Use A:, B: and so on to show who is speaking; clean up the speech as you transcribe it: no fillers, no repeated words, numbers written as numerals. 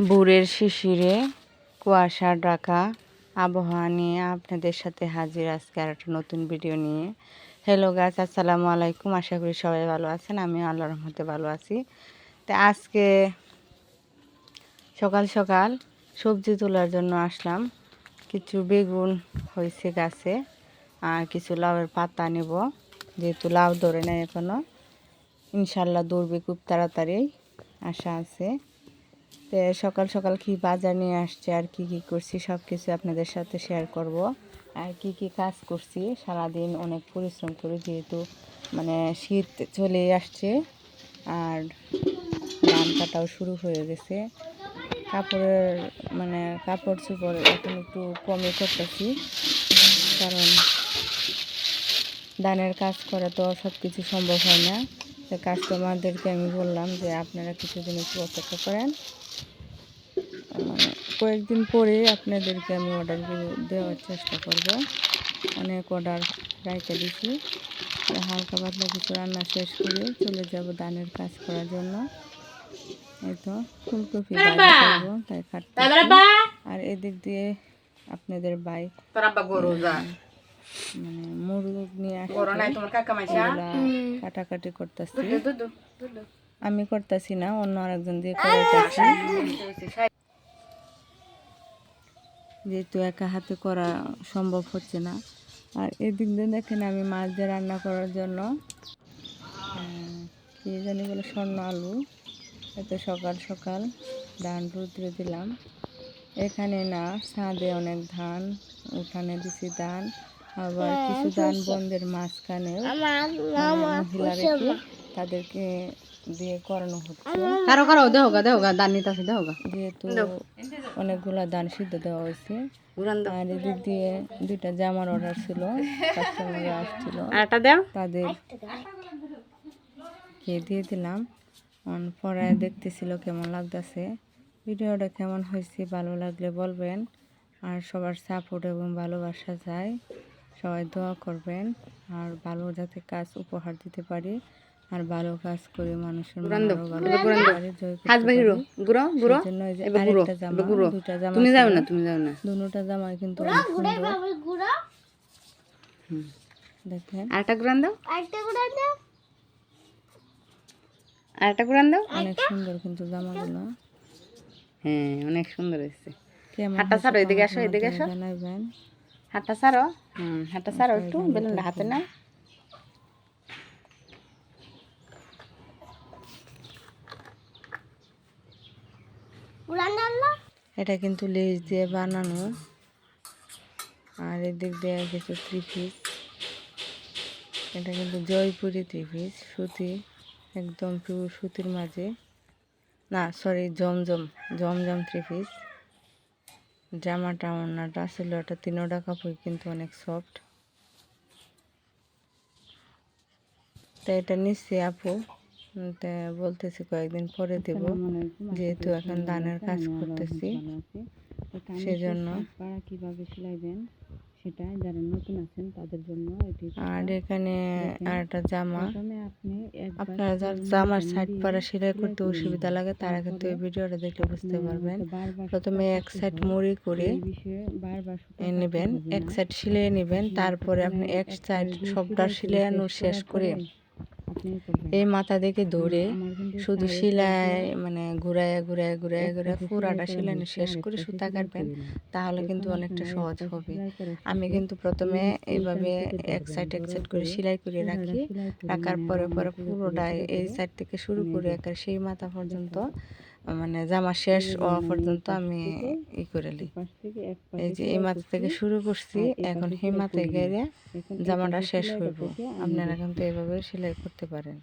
A: ভোরের শিশিরে কুয়াশা ঢাকা আবহাওয়া নিয়ে আপনাদের সাথে হাজির আজকে আর একটা নতুন ভিডিও নিয়ে। হ্যালো গাইস, আসসালামু আলাইকুম। আশা করি সবাই ভালো আছেন, আমি আল্লাহর রহমতে ভালো আছি। তো আজকে সকাল সকাল সবজি তোলার জন্য আসলাম। কিছু বেগুন হয়েছে গাছে আর কিছু লাউয়ের পাতা নেব, যেহেতু লাউ ধরে নেয় এখনও, ইনশাল্লাহ ধরবে খুব তাড়াতাড়ি, আশা আছে। তো সকাল সকাল কি বাজার নিয়ে আসছে আর কি কি করছি সব কিছু আপনাদের সাথে শেয়ার করব। আর কি কি কাজ করছি, সারাদিন অনেক পরিশ্রম করে, যেহেতু শীত চলে আসছে আর ধান কাটাও শুরু হয়ে গেছে। কাপড় চোপড় এখন একটু কমই করতেছি, কারণ ধানের কাজ করা তো সব কিছু সম্ভব হয় না। তো কাস্টমারদেরকে আমি বললাম যে আপনারা কিছুদিন একটু অপেক্ষা করেন, কয়েকদিন পরে আপনাদেরকে আমি অর্ডারগুলো দেওয়ার চেষ্টা করব। অনেক অর্ডার রাইখে দিছি। হালকা পাতলা কিছু রান্না শেষ করে চলে যাব ধানের কাজ করার জন্য। এই তো ফুলকপি ভাজি করবো, তাই কাটতে। আর এদিক দিয়ে আপনাদের বাইক মুরগ নিয়ে আসে, কাটাকাটি করতেছি। আমি করতেছি না, অন্য আরেকজন দিয়ে করাইতেছি, যেহেতু একা হাতে করা সম্ভব হচ্ছে না। আর এদিক দিয়ে দেখেন আমি মাছ দিয়ে রান্না করার জন্য কি জানি বলে স্বর্ণ আলু, এত সকাল সকাল ধান রুদ্রে দিলাম। এখানে না ছাদে অনেক ধান, উঠানে দিছি ধান, আবার কিছু ধান বন্ধের মাঝখানে মহিলা রেখে তাদেরকে দিয়ে করানো হচ্ছে। যেহেতু অনেকগুলা ধান সিদ্ধ দেওয়া হয়েছে। আর এদিক দিয়ে দুইটা জামার অর্ডার ছিল, কাস্টমাররা আসছিল, তাদেরকে দিয়ে দিলাম। পরে দেখতেছিল কেমন লাগতেছে, ভিডিওটা কেমন হয়েছে, ভালো লাগলে বলবেন। আর সবার সাপোর্ট এবং ভালোবাসা চাই, সবাই দোয়া করবেন। আর ভালো যাতে কাজ উপহার দিতে পারি, আর ভালো কাজ করে মানুষের দুটা জামা কিন্তু দেখেন। অনেক সুন্দর কিন্তু জামাগুলো, হ্যাঁ অনেক সুন্দর হয়েছে। হাতটা ছাড়ো, এদিকে আসো, এদিকে আসো, জানাবেন। হাতটা ছাড়ো, হাতটা ছাড়ো একটু, বেলুনটা হাতে নাও। এটা কিন্তু লেজ দিয়ে বানানো। আর এদিক দিয়ে কিছু থ্রি পিস, এটা কিন্তু জয়পুরি থ্রি পিস, সুতি, একদম পিওর সুতির মাঝে, না সরি জমজম থ্রি পিস। জামাটা ওনাটা ছিল, এটা 3টা কাপড় কিন্তু অনেক সফট। তো এটা নিচ্ছি আপু, বলতেছি কয়েকদিন পরে দেব, যেহেতু এখন ধানের কাজ করতেছি, সেজন্য। কিভাবে সেলাইবেন সেটা যারা নতুন আছেন তাদের জন্য। আর এখানে আর একটা জামা, আপনারা যারা জামার সাইড পাড়া সেলাই করতে অসুবিধা লাগে তারা কিন্তু এই ভিডিওটা দেখলে বুঝতে পারবেন। প্রথমে এক সাইড মুড়ি করে নেবেন, এক সাইড সিলিয়ে নেবেন, তারপরে আপনি এক সাইড সবটা সিলানো শেষ করে এই মাথা থেকে ধরে শুধু সেলাই ঘুরায় পুরাটা সেলানো শেষ করে সুতা কাটবেন, তাহলে কিন্তু অনেকটা সহজ হবে। আমি কিন্তু প্রথমে এইভাবে এক সাইড করে সেলাই করে রাখি, রাখার পরে পুরোটাই এই সাইড থেকে শুরু করে একের সেই মাথা পর্যন্ত, জামা শেষ হওয়া পর্যন্ত আমি করে নিই। এই যে এই মাথা থেকে শুরু করছি, এখন সেই মাথায় গেলে জামাটা শেষ হইব। আপনারা কিন্তু এইভাবে সেলাই করতে পারেন।